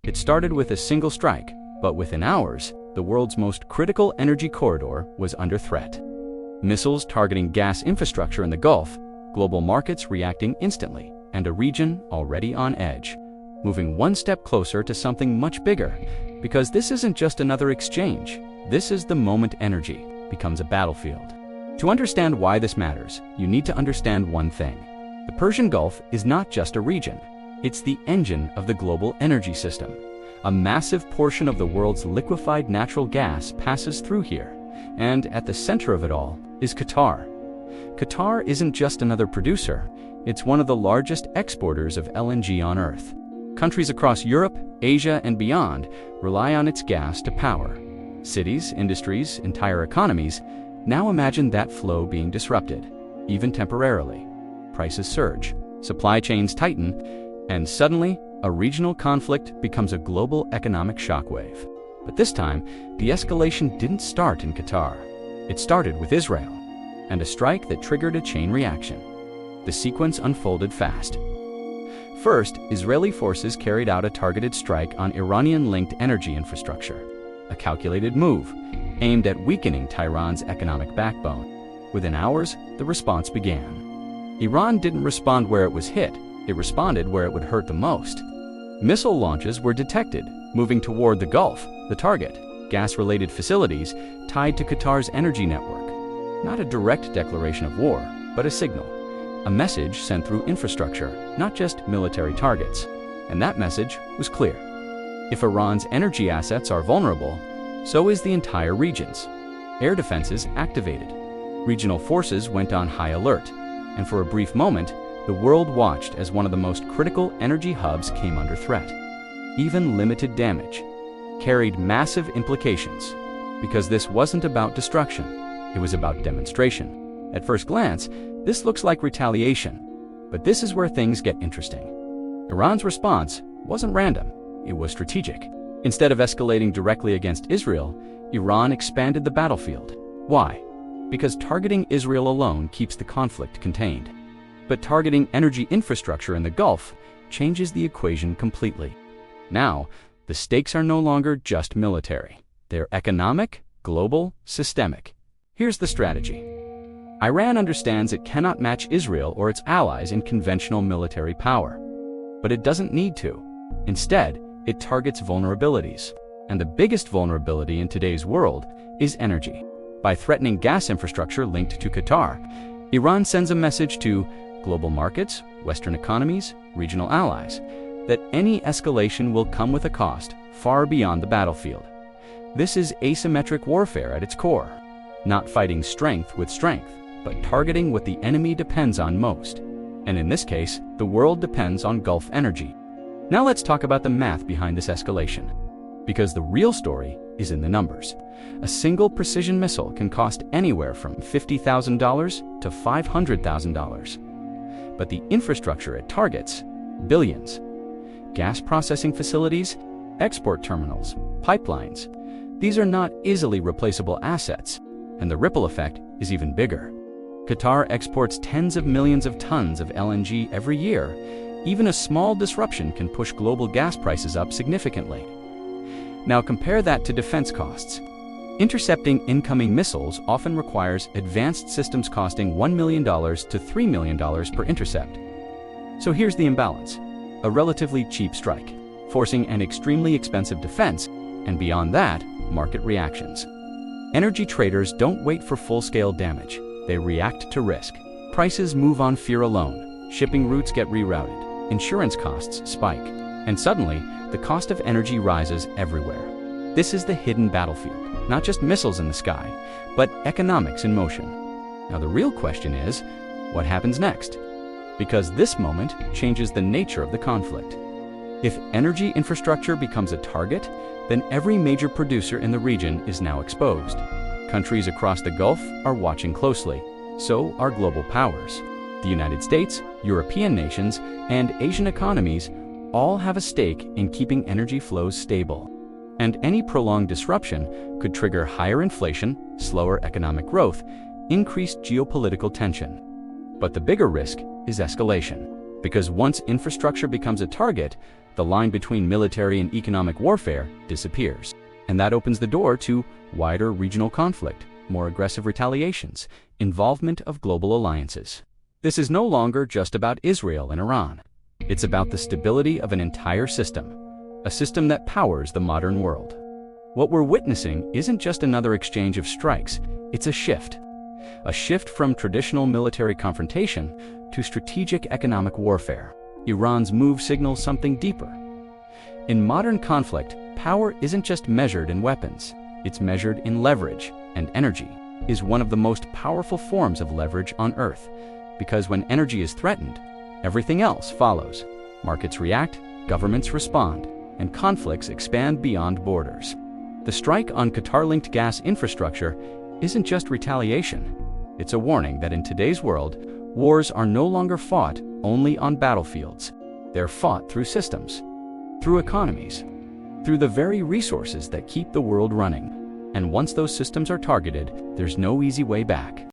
It started with a single strike, but within hours, the world's most critical energy corridor was under threat. Missiles targeting gas infrastructure in the Gulf, global markets reacting instantly, and a region already on edge, moving one step closer to something much bigger. Because this isn't just another exchange, this is the moment energy becomes a battlefield. To understand why this matters, you need to understand one thing. The Persian Gulf is not just a region, it's the engine of the global energy system. A massive portion of the world's liquefied natural gas passes through here, and at the center of it all is Qatar. Qatar isn't just another producer, it's one of the largest exporters of LNG on Earth. Countries across Europe, Asia, and beyond rely on its gas to power. Cities, industries, entire economies. Now imagine that flow being disrupted, even temporarily. Prices surge, supply chains tighten, and suddenly, a regional conflict becomes a global economic shockwave. But this time, the escalation didn't start in Qatar. It started with Israel, and a strike that triggered a chain reaction. The sequence unfolded fast. First, Israeli forces carried out a targeted strike on Iranian-linked energy infrastructure, a calculated move aimed at weakening Tehran's economic backbone. Within hours, the response began. Iran didn't respond where it was hit, it responded where it would hurt the most. Missile launches were detected, moving toward the Gulf, the target, gas-related facilities tied to Qatar's energy network. Not a direct declaration of war, but a signal. A message sent through infrastructure, not just military targets. And that message was clear. If Iran's energy assets are vulnerable, so is the entire region's. Air defenses activated. Regional forces went on high alert, and for a brief moment, the world watched as one of the most critical energy hubs came under threat. Even limited damage carried massive implications, because this wasn't about destruction, it was about demonstration. At first glance, this looks like retaliation, but this is where things get interesting. Iran's response wasn't random, it was strategic. Instead of escalating directly against Israel, Iran expanded the battlefield. Why? Because targeting Israel alone keeps the conflict contained. But targeting energy infrastructure in the Gulf changes the equation completely. Now, the stakes are no longer just military. They're economic, global, systemic. Here's the strategy. Iran understands it cannot match Israel or its allies in conventional military power. But it doesn't need to. Instead, it targets vulnerabilities. And the biggest vulnerability in today's world is energy. By threatening gas infrastructure linked to Qatar, Iran sends a message to global markets, Western economies, regional allies, that any escalation will come with a cost far beyond the battlefield. This is asymmetric warfare at its core, not fighting strength with strength, but targeting what the enemy depends on most. And in this case, the world depends on Gulf energy. Now let's talk about the math behind this escalation. Because the real story is in the numbers. A single precision missile can cost anywhere from $50,000 to $500,000. But the infrastructure it targets, billions. Gas processing facilities, export terminals, pipelines. These are not easily replaceable assets, and the ripple effect is even bigger. Qatar exports tens of millions of tons of LNG every year. Even a small disruption can push global gas prices up significantly. Now compare that to defense costs. Intercepting incoming missiles often requires advanced systems costing $1 million to $3 million per intercept. So here's the imbalance. A relatively cheap strike, forcing an extremely expensive defense, and beyond that, market reactions. Energy traders don't wait for full-scale damage. They react to risk. Prices move on fear alone. Shipping routes get rerouted. Insurance costs spike. And suddenly, the cost of energy rises everywhere. This is the hidden battlefield, not just missiles in the sky, but economics in motion. Now the real question is, what happens next? Because this moment changes the nature of the conflict. If energy infrastructure becomes a target, then every major producer in the region is now exposed. Countries across the Gulf are watching closely. So are global powers. The United States, European nations, and Asian economies all have a stake in keeping energy flows stable. And any prolonged disruption could trigger higher inflation, slower economic growth, increased geopolitical tension. But the bigger risk is escalation. Because once infrastructure becomes a target, the line between military and economic warfare disappears. And that opens the door to wider regional conflict, more aggressive retaliations, involvement of global alliances. This is no longer just about Israel and Iran. It's about the stability of an entire system, a system that powers the modern world. What we're witnessing isn't just another exchange of strikes, it's a shift from traditional military confrontation to strategic economic warfare. Iran's move signals something deeper. In modern conflict, power isn't just measured in weapons, it's measured in leverage, and energy is one of the most powerful forms of leverage on Earth, because when energy is threatened, everything else follows. Markets react, governments respond, and conflicts expand beyond borders. The strike on Qatar-linked gas infrastructure isn't just retaliation. It's a warning that in today's world, wars are no longer fought only on battlefields. They're fought through systems, through economies, through the very resources that keep the world running. And once those systems are targeted, there's no easy way back.